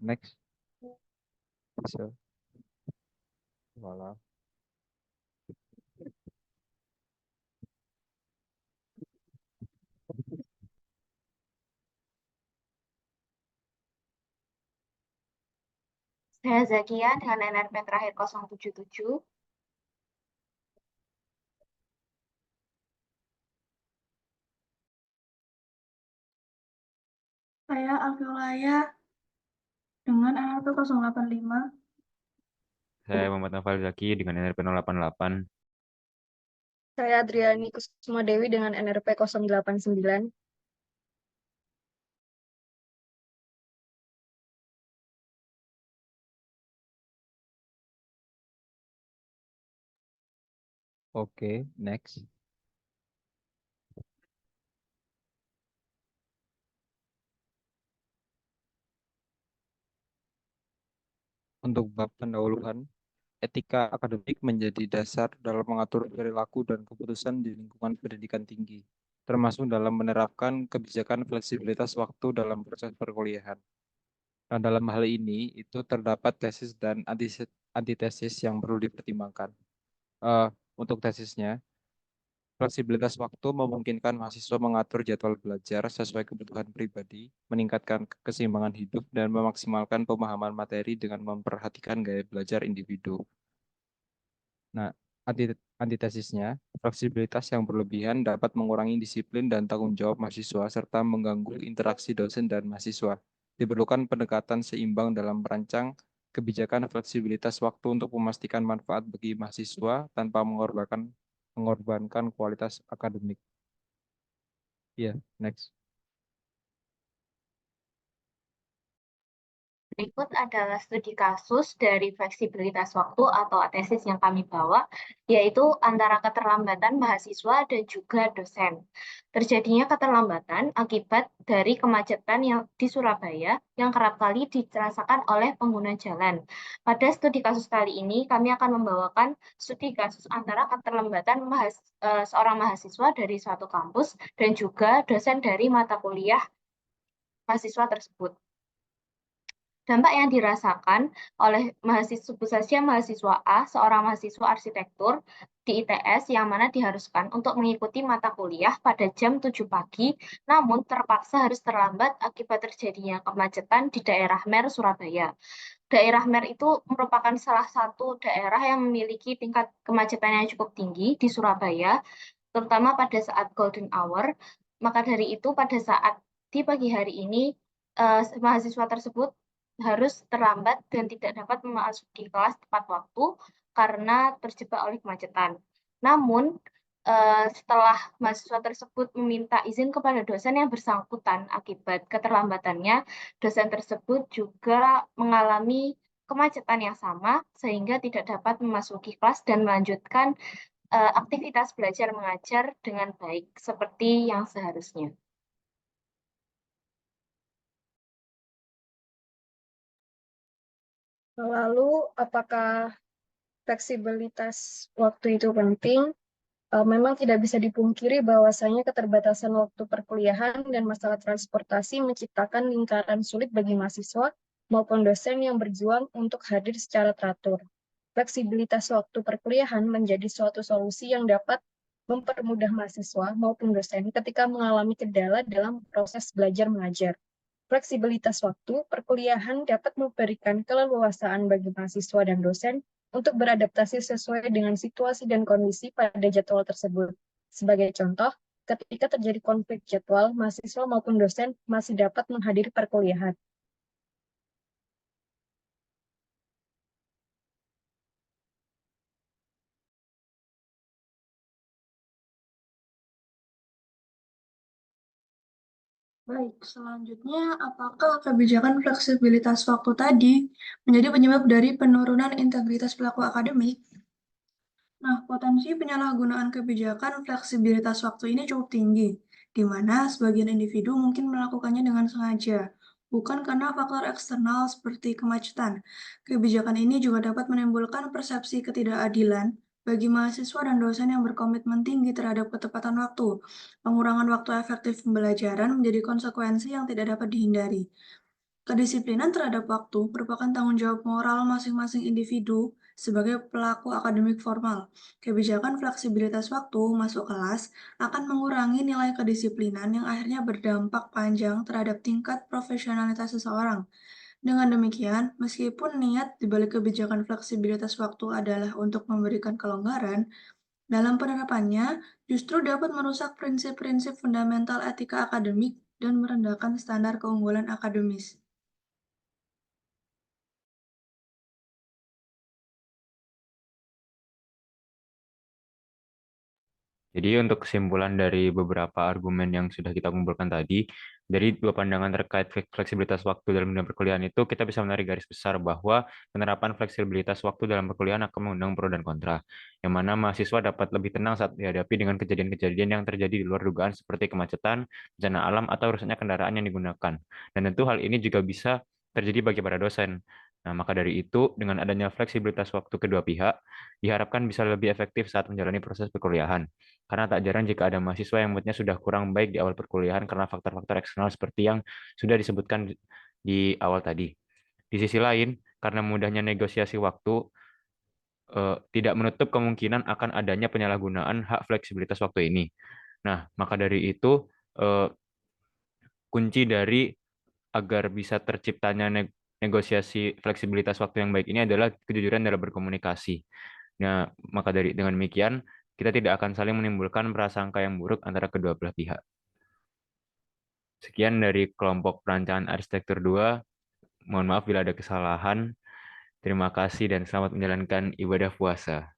Next, bisa. Walah. Saya Zakia dengan NRP terakhir 077. Saya Alfiolaya dengan NRP 085. Saya Muhammad Nafal Zaki dengan NRP 088. Saya Adriani Kusuma Dewi dengan NRP 089. Oke, next. Untuk bab pendahuluan, etika akademik menjadi dasar dalam mengatur perilaku dan keputusan di lingkungan pendidikan tinggi, termasuk dalam menerapkan kebijakan fleksibilitas waktu dalam proses perkuliahan. Nah, dalam hal ini, itu terdapat tesis dan antitesis yang perlu dipertimbangkan. Eh, untuk tesisnya, fleksibilitas waktu memungkinkan mahasiswa mengatur jadwal belajar sesuai kebutuhan pribadi, meningkatkan keseimbangan hidup, dan memaksimalkan pemahaman materi dengan memperhatikan gaya belajar individu. Nah, antitesisnya, fleksibilitas yang berlebihan dapat mengurangi disiplin dan tanggung jawab mahasiswa serta mengganggu interaksi dosen dan mahasiswa. Diperlukan pendekatan seimbang dalam merancang kebijakan fleksibilitas waktu untuk memastikan manfaat bagi mahasiswa tanpa mengorbankan kualitas akademik. Iya, next. Berikut adalah studi kasus dari fleksibilitas waktu atau tesis yang kami bawa, yaitu antara keterlambatan mahasiswa dan juga dosen. Terjadinya keterlambatan akibat dari kemacetan yang di Surabaya yang kerap kali dirasakan oleh pengguna jalan. Pada studi kasus kali ini, kami akan membawakan studi kasus antara keterlambatan seorang mahasiswa dari suatu kampus dan juga dosen dari mata kuliah mahasiswa tersebut. Dampak yang dirasakan oleh mahasiswa, sebut saja mahasiswa A, seorang mahasiswa arsitektur di ITS yang mana diharuskan untuk mengikuti mata kuliah pada jam 7 pagi, namun terpaksa harus terlambat akibat terjadinya kemacetan di daerah Mer, Surabaya. Daerah Mer itu merupakan salah satu daerah yang memiliki tingkat kemacetan yang cukup tinggi di Surabaya, terutama pada saat golden hour. Maka dari itu, pada saat di pagi hari ini, mahasiswa tersebut harus terlambat dan tidak dapat memasuki kelas tepat waktu karena terjebak oleh kemacetan. Namun, setelah mahasiswa tersebut meminta izin kepada dosen yang bersangkutan akibat keterlambatannya, dosen tersebut juga mengalami kemacetan yang sama sehingga tidak dapat memasuki kelas dan melanjutkan aktivitas belajar mengajar dengan baik seperti yang seharusnya. Lalu, apakah fleksibilitas waktu itu penting? Memang tidak bisa dipungkiri bahwasanya keterbatasan waktu perkuliahan dan masalah transportasi menciptakan lingkaran sulit bagi mahasiswa maupun dosen yang berjuang untuk hadir secara teratur. Fleksibilitas waktu perkuliahan menjadi suatu solusi yang dapat mempermudah mahasiswa maupun dosen ketika mengalami kendala dalam proses belajar mengajar. Fleksibilitas waktu perkuliahan dapat memberikan keleluasaan bagi mahasiswa dan dosen untuk beradaptasi sesuai dengan situasi dan kondisi pada jadwal tersebut. Sebagai contoh, ketika terjadi konflik jadwal, mahasiswa maupun dosen masih dapat menghadiri perkuliahan. Baik, selanjutnya apakah kebijakan fleksibilitas waktu tadi menjadi penyebab dari penurunan integritas pelaku akademik? Nah, potensi penyalahgunaan kebijakan fleksibilitas waktu ini cukup tinggi, di mana sebagian individu mungkin melakukannya dengan sengaja, bukan karena faktor eksternal seperti kemacetan. Kebijakan ini juga dapat menimbulkan persepsi ketidakadilan bagi mahasiswa dan dosen yang berkomitmen tinggi terhadap ketepatan waktu. Pengurangan waktu efektif pembelajaran menjadi konsekuensi yang tidak dapat dihindari. Kedisiplinan terhadap waktu merupakan tanggung jawab moral masing-masing individu sebagai pelaku akademik formal. Kebijakan fleksibilitas waktu masuk kelas akan mengurangi nilai kedisiplinan yang akhirnya berdampak panjang terhadap tingkat profesionalitas seseorang. Dengan demikian, meskipun niat dibalik kebijakan fleksibilitas waktu adalah untuk memberikan kelonggaran, dalam penerapannya justru dapat merusak prinsip-prinsip fundamental etika akademik dan merendahkan standar keunggulan akademis. Jadi untuk kesimpulan dari beberapa argumen yang sudah kita kumpulkan tadi, dari dua pandangan terkait fleksibilitas waktu dalam dunia perkuliahan itu, kita bisa menarik garis besar bahwa penerapan fleksibilitas waktu dalam perkuliahan akan mengundang pro dan kontra, yang mana mahasiswa dapat lebih tenang saat dihadapi dengan kejadian-kejadian yang terjadi di luar dugaan seperti kemacetan, bencana alam, atau rusaknya kendaraan yang digunakan. Dan tentu hal ini juga bisa terjadi bagi para dosen. Nah, maka dari itu, dengan adanya fleksibilitas waktu kedua pihak, diharapkan bisa lebih efektif saat menjalani proses perkuliahan. Karena tak jarang jika ada mahasiswa yang moodnya sudah kurang baik di awal perkuliahan karena faktor-faktor eksternal seperti yang sudah disebutkan di awal tadi. Di sisi lain, karena mudahnya negosiasi waktu, tidak menutup kemungkinan akan adanya penyalahgunaan hak fleksibilitas waktu ini. Nah, maka dari itu, kunci dari agar bisa terciptanya negosiasi fleksibilitas waktu yang baik ini adalah kejujuran dalam berkomunikasi. Nah, maka dengan demikian, kita tidak akan saling menimbulkan prasangka yang buruk antara kedua belah pihak. Sekian dari kelompok perancangan arsitektur 2. Mohon maaf bila ada kesalahan. Terima kasih dan selamat menjalankan ibadah puasa.